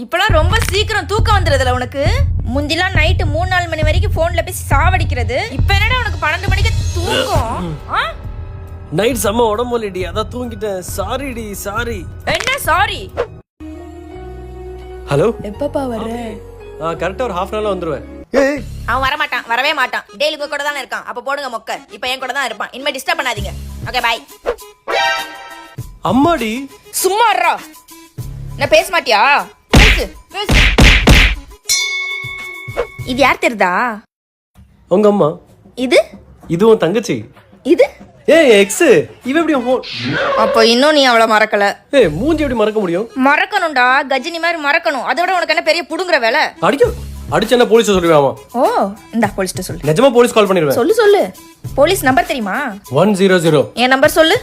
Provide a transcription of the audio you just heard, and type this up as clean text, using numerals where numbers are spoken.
இப்பெல்லாம் ரொம்ப சீக்கிரம் தூக்கம் வந்துடுதுல உனக்கு. முந்திலாம் நைட்டு 3-4 மணி வரைக்கும் போன்ல பேசி சாவடிக்கிறது. இப்ப என்னடா உனக்கு 12 மணிக்கு தூக்கம்? நைட் செம்ம உடம்பு இல்லடி, அதான் தூங்கிட்டேன். சாரிடி சாரி. என்ன சாரி? ஹலோ, எப்பப்பா வர்ற? கரெக்டா ஒரு 1/2 hour வந்துருவேன். அவன் வரமாட்டான், வரவே மாட்டான். டெய்லி உங்க கூட தானே இருக்கான். அப்ப போடுங்க மொக்க. இப்ப என் கூட தான் இருப்பான். இனிமே டிஸ்டர்ப் பண்ணாதீங்க. Okay bye. அம்மாடி சும்மா இருடா. நான் பேச மாட்டியா? பேசு பேசு. இது யார் தெரியுதா? உங்க அம்மா. இது இதுவும் தங்கச்சி. இது எக்ஸ். இவ எப்படி அப்போ இன்னும் நீ அவளை மறக்கல. மூஞ்சி எப்படி மறக்க முடியும்? மறக்கணும்டா, கஜினி மாதிரி மறக்கணும். அதோட உனக்கு என்ன பெரிய புடுங்குற வேலை? அடிச்சு என்ன போலீஸ் சொல்லுவாமா? ஓ, இந்த போலீஸ்ட்ட சொல்லு. நிஜமா போலீஸ் கால் பண்ணிடுவேன். சொல்லு. போலீஸ் நம்பர் தெரியுமா? 100. என் நம்பர் சொல்லு.